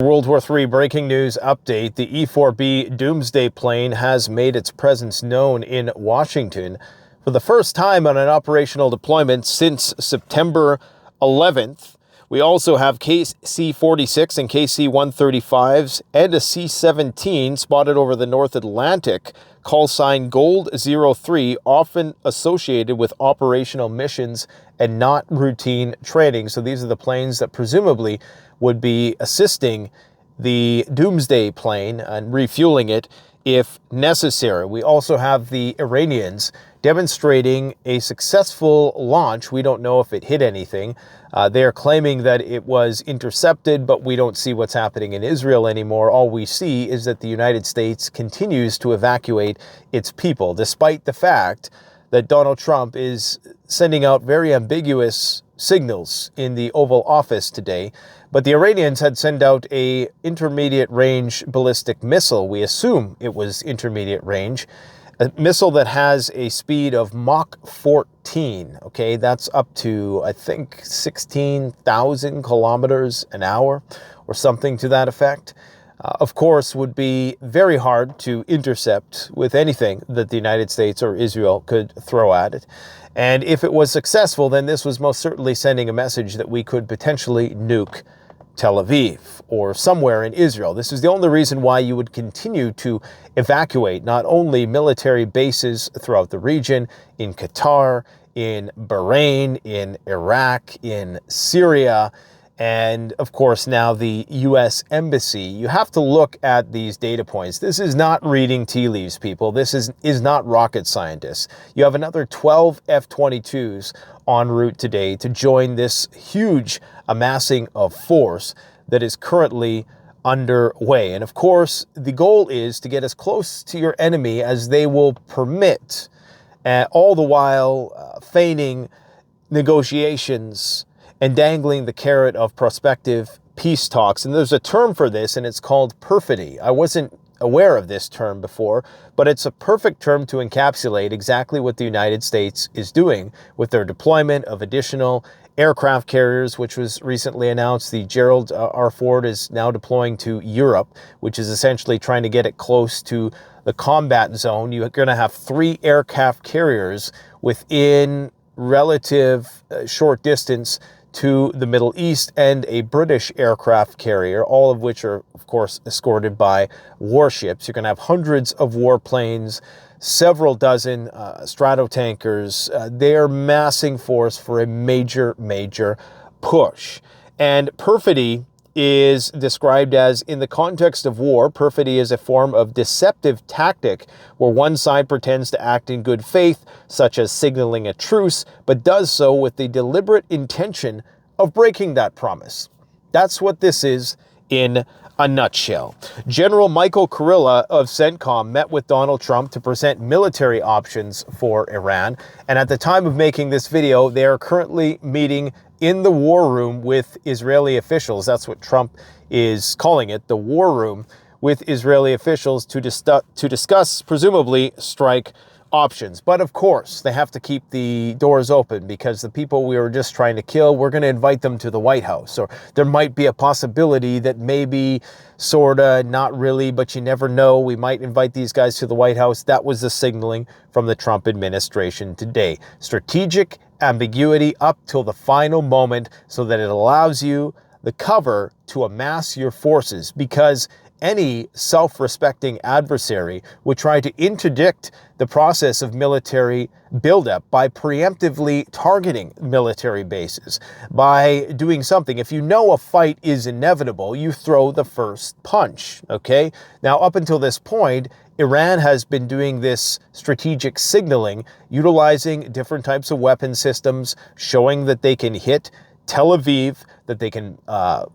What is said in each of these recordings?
World War III breaking news update. The E-4B Doomsday plane has made its presence known in Washington for the first time on an operational deployment since September 11th. We also have KC-46 and KC-135s and a C-17 spotted over the North Atlantic, call sign Gold 03, often associated with operational missions and not routine training. So these are the planes that presumably would be assisting the Doomsday plane and refueling it if necessary. We also have the Iranians demonstrating a successful launch. We don't know if it hit anything. They are claiming that it was intercepted, but we don't see what's happening in Israel anymore. All we see is that the United States continues to evacuate its people, despite the fact that Donald Trump is sending out very ambiguous signals in the Oval Office today. But the Iranians had sent out a intermediate range ballistic missile. We assume it was intermediate range. A missile that has a speed of Mach 14, okay? That's up to, I think, 16,000 kilometers an hour or something to that effect. Of course, would be very hard to intercept with anything that the United States or Israel could throw at it. And if it was successful, then this was most certainly sending a message that we could potentially nuke Tel Aviv or somewhere in Israel. This is the only reason why you would continue to evacuate not only military bases throughout the region, in Qatar, in Bahrain, in Iraq, in Syria, and of course now the U.S. Embassy. You have to look at these data points. This is not reading tea leaves, people. This is not rocket scientists. You have another 12 F-22s en route today to join this huge amassing of force that is currently underway. And of course, the goal is to get as close to your enemy as they will permit, all the while feigning negotiations and dangling the carrot of prospective peace talks. And there's a term for this, and it's called perfidy. I wasn't aware of this term before, but it's a perfect term to encapsulate exactly what the United States is doing with their deployment of additional aircraft carriers, which was recently announced. The Gerald R. Ford is now deploying to Europe, which is essentially trying to get it close to the combat zone. You're going to have 3 aircraft carriers within relative short distance to the Middle East, and a British aircraft carrier, all of which are, of course, escorted by warships. You're going to have hundreds of warplanes, several dozen stratotankers. They're massing force for a major, major push. And perfidy is described as, in the context of war, perfidy is a form of deceptive tactic where one side pretends to act in good faith, such as signaling a truce, but does so with the deliberate intention of breaking that promise. That's what this is in a nutshell. General Michael Kurilla of CENTCOM met with Donald Trump to present military options for Iran. And at the time of making this video, they are currently meeting in the war room with Israeli officials. That's what Trump is calling it, the war room, with Israeli officials to discuss, presumably, strike options. But of course, they have to keep the doors open, because the people we were just trying to kill, we're going to invite them to the White House. Or there might be a possibility that maybe, sorta, not really, but you never know, we might invite these guys to the White House. That was the signaling from the Trump administration today. Strategic ambiguity up till the final moment, so that it allows you the cover to amass your forces, because any self-respecting adversary would try to interdict the process of military buildup by preemptively targeting military bases, by doing something. If you know a fight is inevitable, you throw the first punch, okay? Now, up until this point, Iran has been doing this strategic signaling, utilizing different types of weapon systems, showing that they can hit Tel Aviv, that they can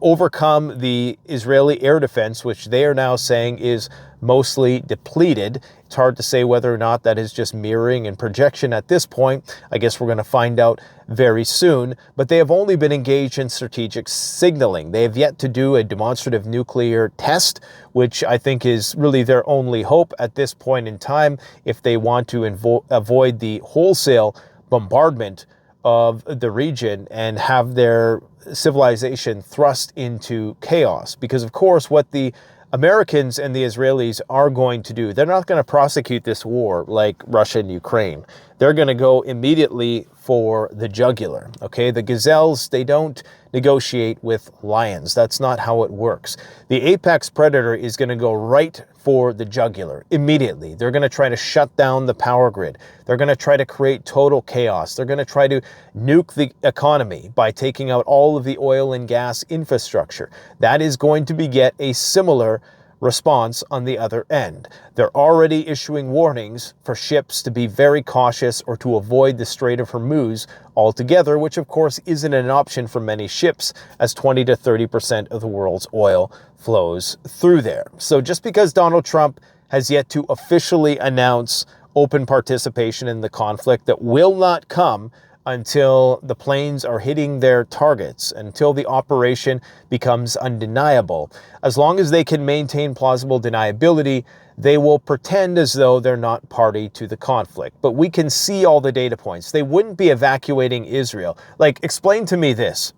overcome the Israeli air defense, which they are now saying is mostly depleted. It's hard to say whether or not that is just mirroring and projection at this point. I guess we're going to find out very soon. But they have only been engaged in strategic signaling. They have yet to do a demonstrative nuclear test, which I think is really their only hope at this point in time if they want to avoid the wholesale bombardment of the region and have their civilization thrust into chaos. Because, of course, what the Americans and the Israelis are going to do, they're not going to prosecute this war like Russia and Ukraine. They're going to go immediately for the jugular, okay? The gazelles, they don't negotiate with lions. That's not how it works. The apex predator is going to go right for the jugular immediately. They're going to try to shut down the power grid. They're going to try to create total chaos. They're going to try to nuke the economy by taking out all of the oil and gas infrastructure. That is going to beget a similar response on the other end. They're already issuing warnings for ships to be very cautious or to avoid the Strait of Hormuz altogether, which of course isn't an option for many ships, as 20 to 30% of the world's oil flows through there. So just because Donald Trump has yet to officially announce open participation in the conflict, that will not come until the planes are hitting their targets, until the operation becomes undeniable. As long as they can maintain plausible deniability, they will pretend as though they're not party to the conflict. But we can see all the data points. They wouldn't be evacuating Israel. Like, explain to me this.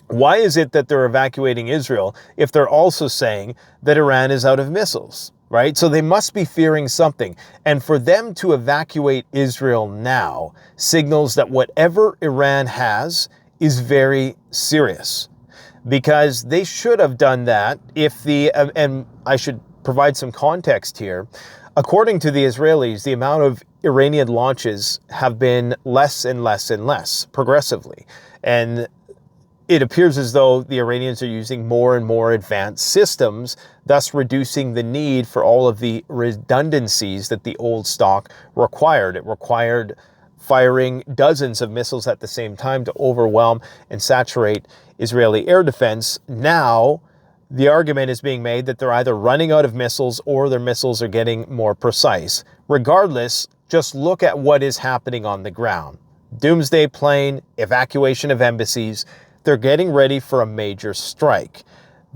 Why is it that they're evacuating Israel if they're also saying that Iran is out of missiles? Right? So they must be fearing something. And for them to evacuate Israel now signals that whatever Iran has is very serious. Because they should have done that if and I should provide some context here. According to the Israelis, the amount of Iranian launches have been less and less and less progressively. And it appears as though the Iranians are using more and more advanced systems, thus reducing the need for all of the redundancies that the old stock required. It required firing dozens of missiles at the same time to overwhelm and saturate Israeli air defense. Now, the argument is being made that they're either running out of missiles or their missiles are getting more precise. Regardless, just look at what is happening on the ground. Doomsday plane, evacuation of embassies. They're getting ready for a major strike.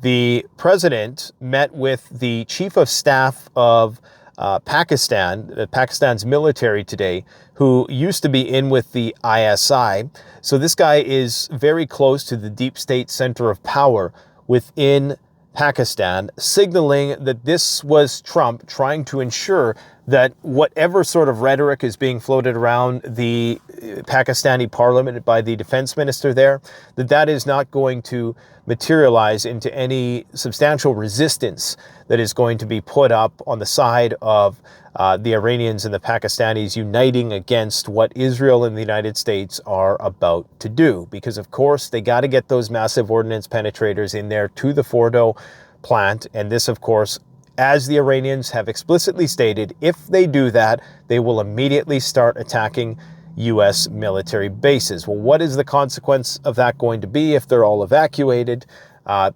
The president met with the chief of staff of Pakistan's military today, who used to be in with the ISI. So this guy is very close to the deep state center of power within Pakistan, signaling that this was Trump trying to ensure that whatever sort of rhetoric is being floated around the Pakistani parliament by the defense minister there, that is not going to materialize into any substantial resistance that is going to be put up on the side of the Iranians and the Pakistanis uniting against what Israel and the United States are about to do. Because, of course, they got to get those massive ordnance penetrators in there to the Fordo plant. And this, of course, as the Iranians have explicitly stated, if they do that, they will immediately start attacking U.S. military bases. Well, what is the consequence of that going to be if they're all evacuated?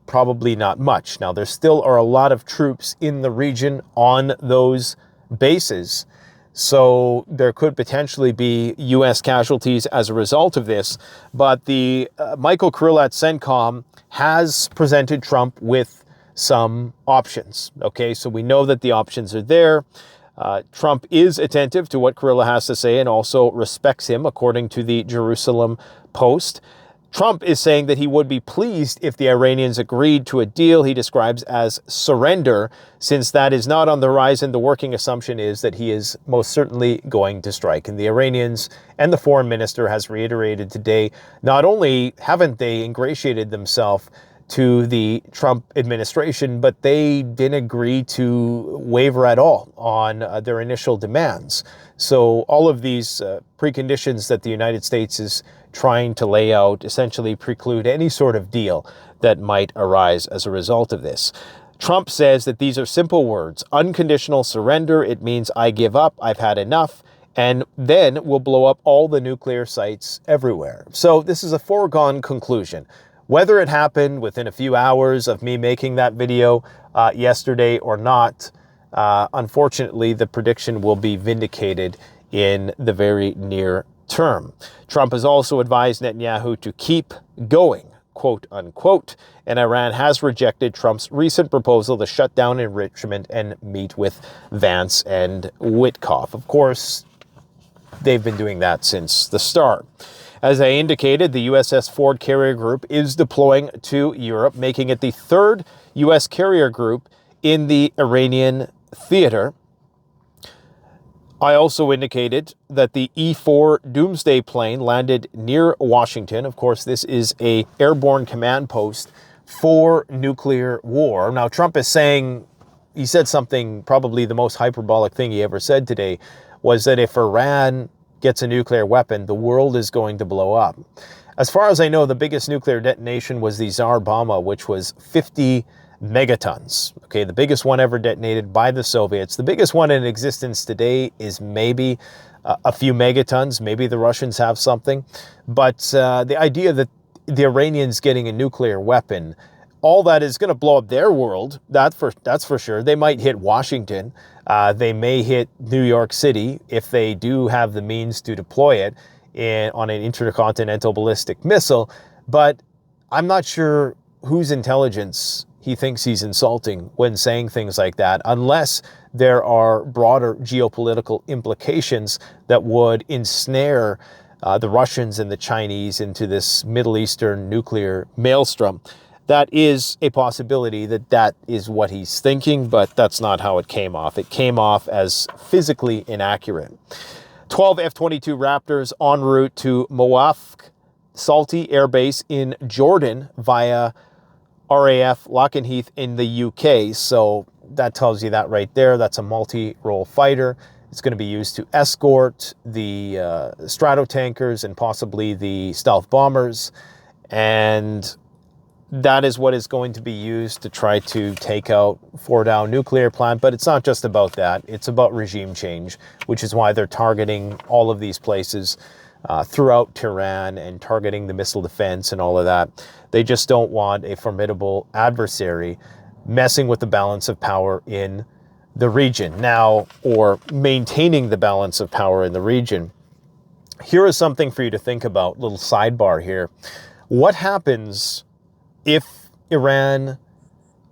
Probably not much. Now, there still are a lot of troops in the region on those bases, so there could potentially be U.S. casualties as a result of this. But the Michael Kirill at CENTCOM has presented Trump with some options. Okay, so we know that the options are there. Trump is attentive to what Kirill has to say and also respects him, according to the Jerusalem Post. Trump is saying that he would be pleased if the Iranians agreed to a deal he describes as surrender. Since that is not on the horizon, the working assumption is that he is most certainly going to strike. And the Iranians and the foreign minister has reiterated today, not only haven't they ingratiated themselves to the Trump administration, but they didn't agree to waver at all on their initial demands. So all of these preconditions that the United States is trying to lay out essentially preclude any sort of deal that might arise as a result of this. Trump says that these are simple words: unconditional surrender. It means I give up, I've had enough, and then we'll blow up all the nuclear sites everywhere. So this is a foregone conclusion. Whether it happened within a few hours of me making that video yesterday or not, unfortunately, the prediction will be vindicated in the very near term. Trump has also advised Netanyahu to keep going, quote unquote, and Iran has rejected Trump's recent proposal to shut down enrichment and meet with Vance and Witkoff. Of course, they've been doing that since the start. As I indicated, the USS Ford carrier group is deploying to Europe, making it the third U.S. carrier group in the Iranian theater. I also indicated that the E-4 Doomsday plane landed near Washington. Of course, this is an airborne command post for nuclear war. Now, Trump is saying, he said something, probably the most hyperbolic thing he ever said today, was that if Iran gets a nuclear weapon, the world is going to blow up. As far as I know, the biggest nuclear detonation was the Tsar Bomba, which was 50 megatons. Okay, the biggest one ever detonated by the Soviets. The biggest one in existence today is maybe a few megatons. Maybe the Russians have something. But the idea that the Iranians getting a nuclear weapon, all that is going to blow up their world, that's for sure. They might hit Washington. They may hit New York City if they do have the means to deploy it on an intercontinental ballistic missile. But I'm not sure whose intelligence he thinks he's insulting when saying things like that, unless there are broader geopolitical implications that would ensnare the Russians and the Chinese into this Middle Eastern nuclear maelstrom. That is a possibility that is what he's thinking, but that's not how it came off. It came off as physically inaccurate. 12 F-22 Raptors en route to Mawaf Salti Air Base in Jordan via RAF Lakenheath in the UK. So that tells you that right there. That's a multi-role fighter. It's going to be used to escort the Stratotankers and possibly the stealth bombers. And that is what is going to be used to try to take out Fordow nuclear plant. But it's not just about that. It's about regime change, which is why they're targeting all of these places throughout Tehran and targeting the missile defense and all of that. They just don't want a formidable adversary messing with the balance of power in the region now, or maintaining the balance of power in the region. Here is something for you to think about, little sidebar here. What happens if Iran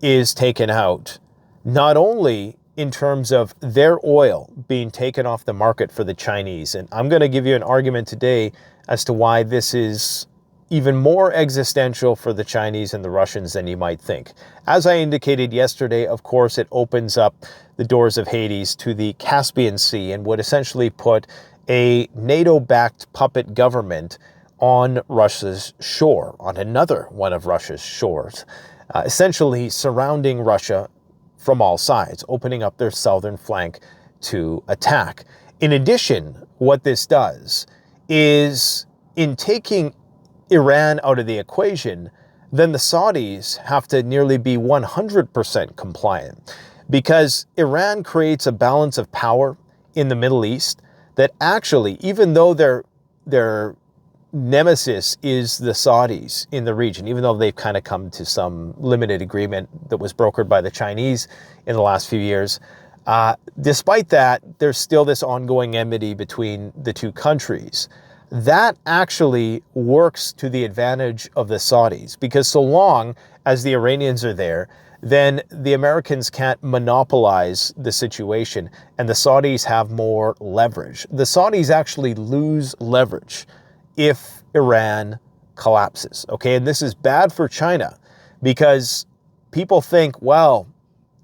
is taken out, not only in terms of their oil being taken off the market for the Chinese? And I'm going to give you an argument today as to why this is even more existential for the Chinese and the Russians than you might think. As I indicated yesterday, of course, it opens up the doors of Hades to the Caspian Sea and would essentially put a NATO-backed puppet government on Russia's shore, on another one of Russia's shores, essentially surrounding Russia from all sides, opening up their southern flank to attack. In addition, what this does is, in taking Iran out of the equation, then the Saudis have to nearly be 100% compliant, because Iran creates a balance of power in the Middle East that actually, even though their nemesis is the Saudis in the region, even though they've kind of come to some limited agreement that was brokered by the Chinese in the last few years, despite that, there's still this ongoing enmity between the two countries. That actually works to the advantage of the Saudis, because so long as the Iranians are there, then the Americans can't monopolize the situation, and the Saudis have more leverage. The Saudis actually lose leverage if Iran collapses, okay? And this is bad for China, because people think, well,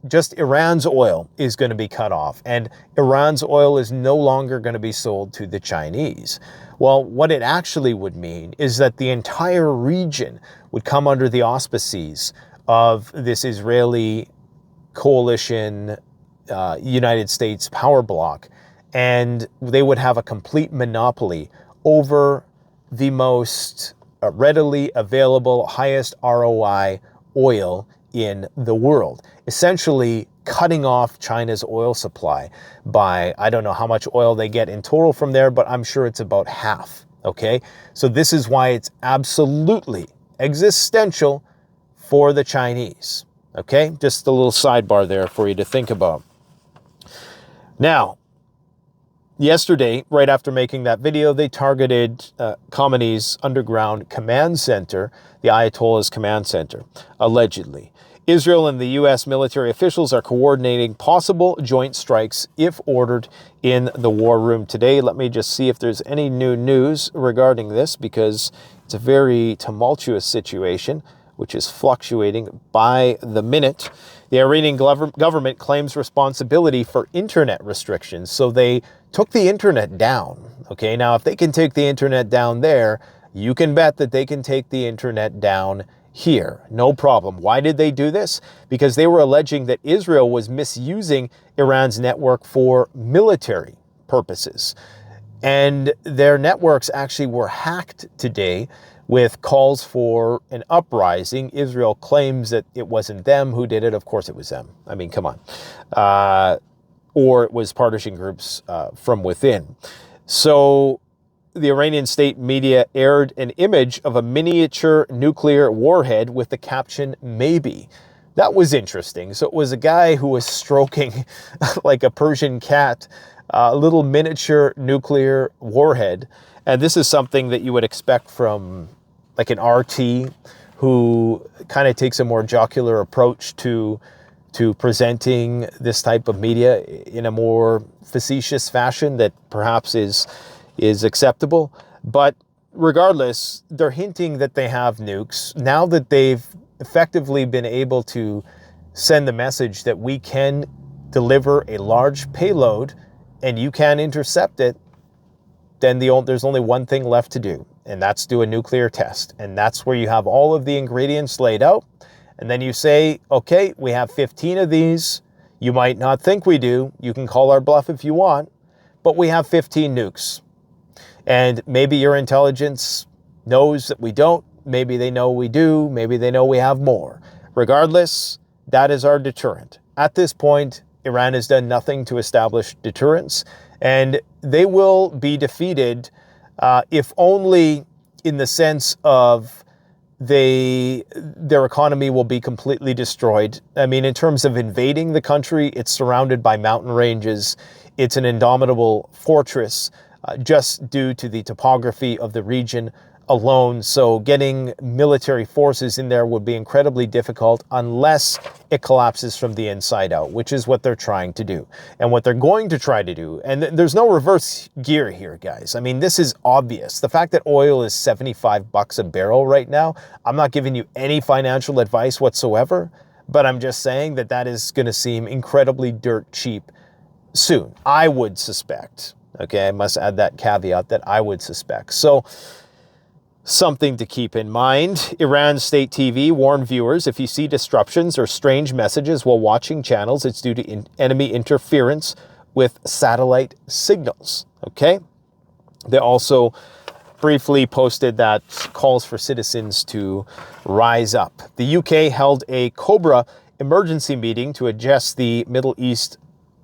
just Iran's oil is going to be cut off, and Iran's oil is no longer going to be sold to the Chinese. Well, what it actually would mean is that the entire region would come under the auspices of this Israeli coalition, United States power bloc, and they would have a complete monopoly over the most readily available, highest ROI oil in the world, essentially cutting off China's oil supply by, I don't know how much oil they get in total from there, but I'm sure it's about half, okay? So this is why it's absolutely existential for the Chinese, okay? Just a little sidebar there for you to think about. Now, yesterday, right after making that video, they targeted Khamenei's underground command center, the Ayatollah's command center, allegedly. Israel and the U.S. military officials are coordinating possible joint strikes if ordered in the war room today. Let me just see if there's any new news regarding this, because it's a very tumultuous situation, which is fluctuating by the minute. The Iranian government claims responsibility for internet restrictions. So they took the internet down. Okay, now if they can take the internet down there, you can bet that they can take the internet down here. No problem. Why did they do this? Because they were alleging that Israel was misusing Iran's network for military purposes. And their networks actually were hacked today with calls for an uprising. Israel claims that it wasn't them who did it. Of course it was them. I mean, come on. Or it was partisan groups from within. So the Iranian state media aired an image of a miniature nuclear warhead with the caption, "Maybe." That was interesting. So it was a guy who was stroking like a Persian cat, a little miniature nuclear warhead. And this is something that you would expect from like an RT who kind of takes a more jocular approach to presenting this type of media in a more facetious fashion that perhaps is acceptable. But regardless, they're hinting that they have nukes. Now that they've effectively been able to send the message that we can deliver a large payload and you can intercept it, then there's only one thing left to do, and that's do a nuclear test. And that's where you have all of the ingredients laid out. And then you say, okay, we have 15 of these. You might not think we do. You can call our bluff if you want, but we have 15 nukes. And maybe your intelligence knows that we don't. Maybe they know we do. Maybe they know we have more. Regardless, that is our deterrent. At this point, Iran has done nothing to establish deterrence, and they will be defeated, if only in the sense of their economy will be completely destroyed. I mean, in terms of invading the country, it's surrounded by mountain ranges. It's an indomitable fortress, just due to the topography of the region alone. So getting military forces in there would be incredibly difficult unless it collapses from the inside out, which is what they're trying to do. And what they're going to try to do, and there's no reverse gear here, guys. I mean, this is obvious. The fact that oil is $75 a barrel right now, I'm not giving you any financial advice whatsoever, but I'm just saying that that is going to seem incredibly dirt cheap soon, I would suspect. Okay, I must add that caveat that I would suspect. So something to keep in mind. Iran state TV warned viewers, if you see disruptions or strange messages while watching channels, it's due to enemy interference with satellite signals. Okay? They also briefly posted that calls for citizens to rise up. The UK held a Cobra emergency meeting to address the Middle East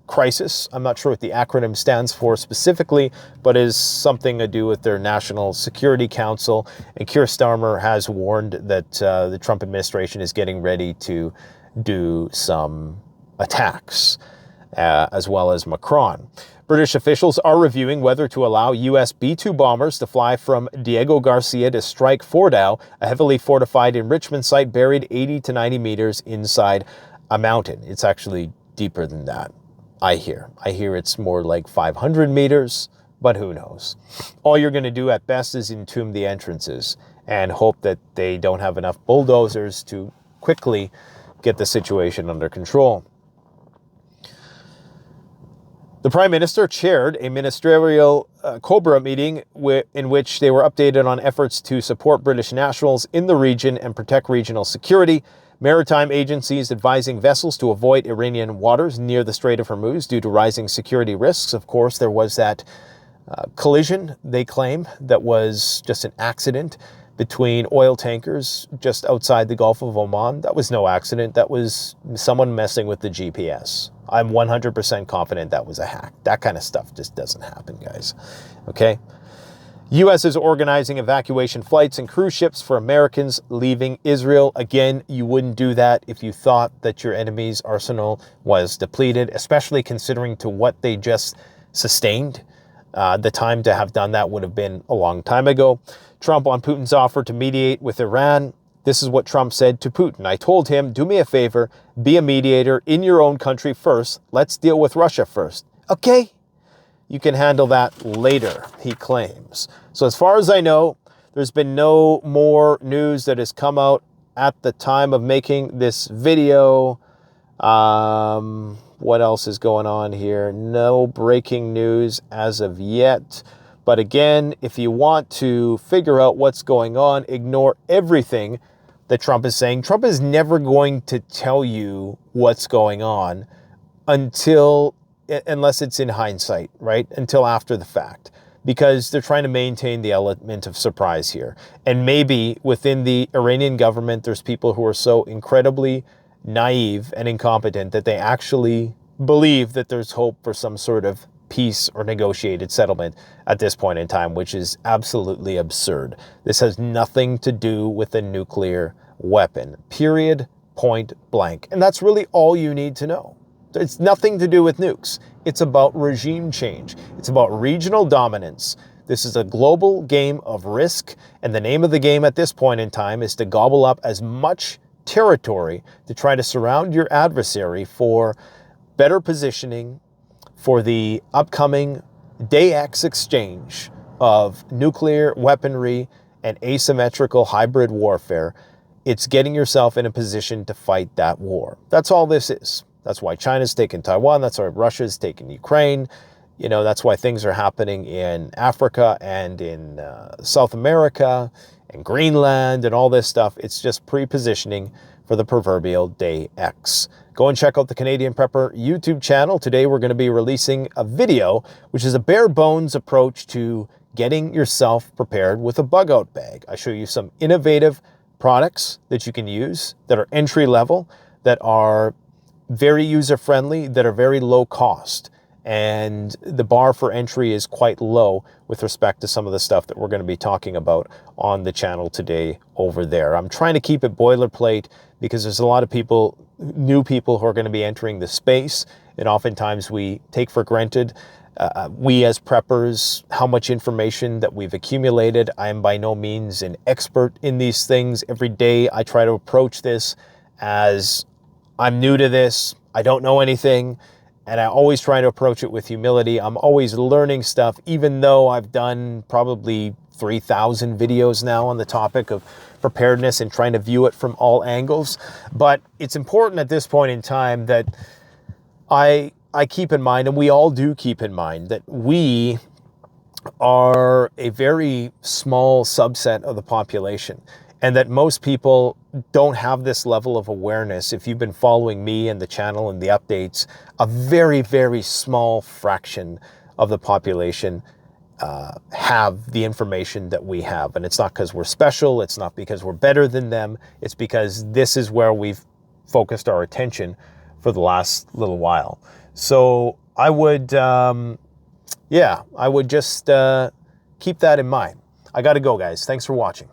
crisis. I'm not sure what the acronym stands for specifically, but is something to do with their National Security Council. And Keir Starmer has warned that the Trump administration is getting ready to do some attacks, as well as Macron. British officials are reviewing whether to allow U.S. B-2 bombers to fly from Diego Garcia to strike Fordow, a heavily fortified enrichment site buried 80 to 90 meters inside a mountain. It's actually deeper than that. I hear it's more like 500 meters, but who knows? All you're going to do at best is entomb the entrances and hope that they don't have enough bulldozers to quickly get the situation under control. The Prime Minister chaired a ministerial Cobra meeting in which they were updated on efforts to support British nationals in the region and protect regional security. Maritime agencies advising vessels to avoid Iranian waters near the Strait of Hormuz due to rising security risks. Of course, there was that collision, they claim, that was just an accident between oil tankers just outside the Gulf of Oman. That was no accident. That was someone messing with the GPS. I'm 100% confident that was a hack. That kind of stuff just doesn't happen, guys. Okay? U.S. is organizing evacuation flights and cruise ships for Americans leaving Israel. Again, you wouldn't do that if you thought that your enemy's arsenal was depleted, especially considering to what they just sustained. The time to have done that would have been a long time ago. Trump on Putin's offer to mediate with Iran. This is what Trump said to Putin. I told him, do me a favor, be a mediator in your own country first. Let's deal with Russia first. Okay? You can handle that later, he claims. So as far as I know, there's been no more news that has come out at the time of making this video. What else is going on here? No breaking news as of yet. But again, if you want to figure out what's going on, ignore everything that Trump is saying. Trump is never going to tell you what's going on unless it's in hindsight, right? Until after the fact, because they're trying to maintain the element of surprise here. And maybe within the Iranian government, there's people who are so incredibly naive and incompetent that they actually believe that there's hope for some sort of peace or negotiated settlement at this point in time, which is absolutely absurd. This has nothing to do with a nuclear weapon, period, point blank. And that's really all you need to know. It's nothing to do with nukes. It's about regime change. It's about regional dominance. This is a global game of risk, and the name of the game at this point in time is to gobble up as much territory to try to surround your adversary for better positioning for the upcoming Day X exchange of nuclear weaponry and asymmetrical hybrid warfare. It's getting yourself in a position to fight that war. That's all this is. That's why China's taken Taiwan. That's why Russia's taken Ukraine. You know, that's why things are happening in Africa and in South America and Greenland and all this stuff. It's just pre-positioning for the proverbial Day X. Go and check out the Canadian Prepper YouTube channel. Today we're going to be releasing a video, which is a bare bones approach to getting yourself prepared with a bug out bag. I show you some innovative products that you can use that are entry level, that are very user-friendly, that are very low cost. And the bar for entry is quite low with respect to some of the stuff that we're going to be talking about on the channel today over there. I'm trying to keep it boilerplate because there's a lot of people, new people who are going to be entering the space. And oftentimes we take for granted, we as preppers, how much information that we've accumulated. I am by no means an expert in these things. Every day I try to approach this as I'm new to this. I don't know anything. And I always try to approach it with humility. I'm always learning stuff, even though I've done probably 3,000 videos now on the topic of preparedness and trying to view it from all angles. But it's important at this point in time that I keep in mind, and we all do keep in mind, that we are a very small subset of the population, and that most people don't have this level of awareness. If you've been following me and the channel and the updates, a very, very small fraction of the population have the information that we have. And it's not because we're special. It's not because we're better than them. It's because this is where we've focused our attention for the last little while. So I would, I would just keep that in mind. I got to go, guys. Thanks for watching.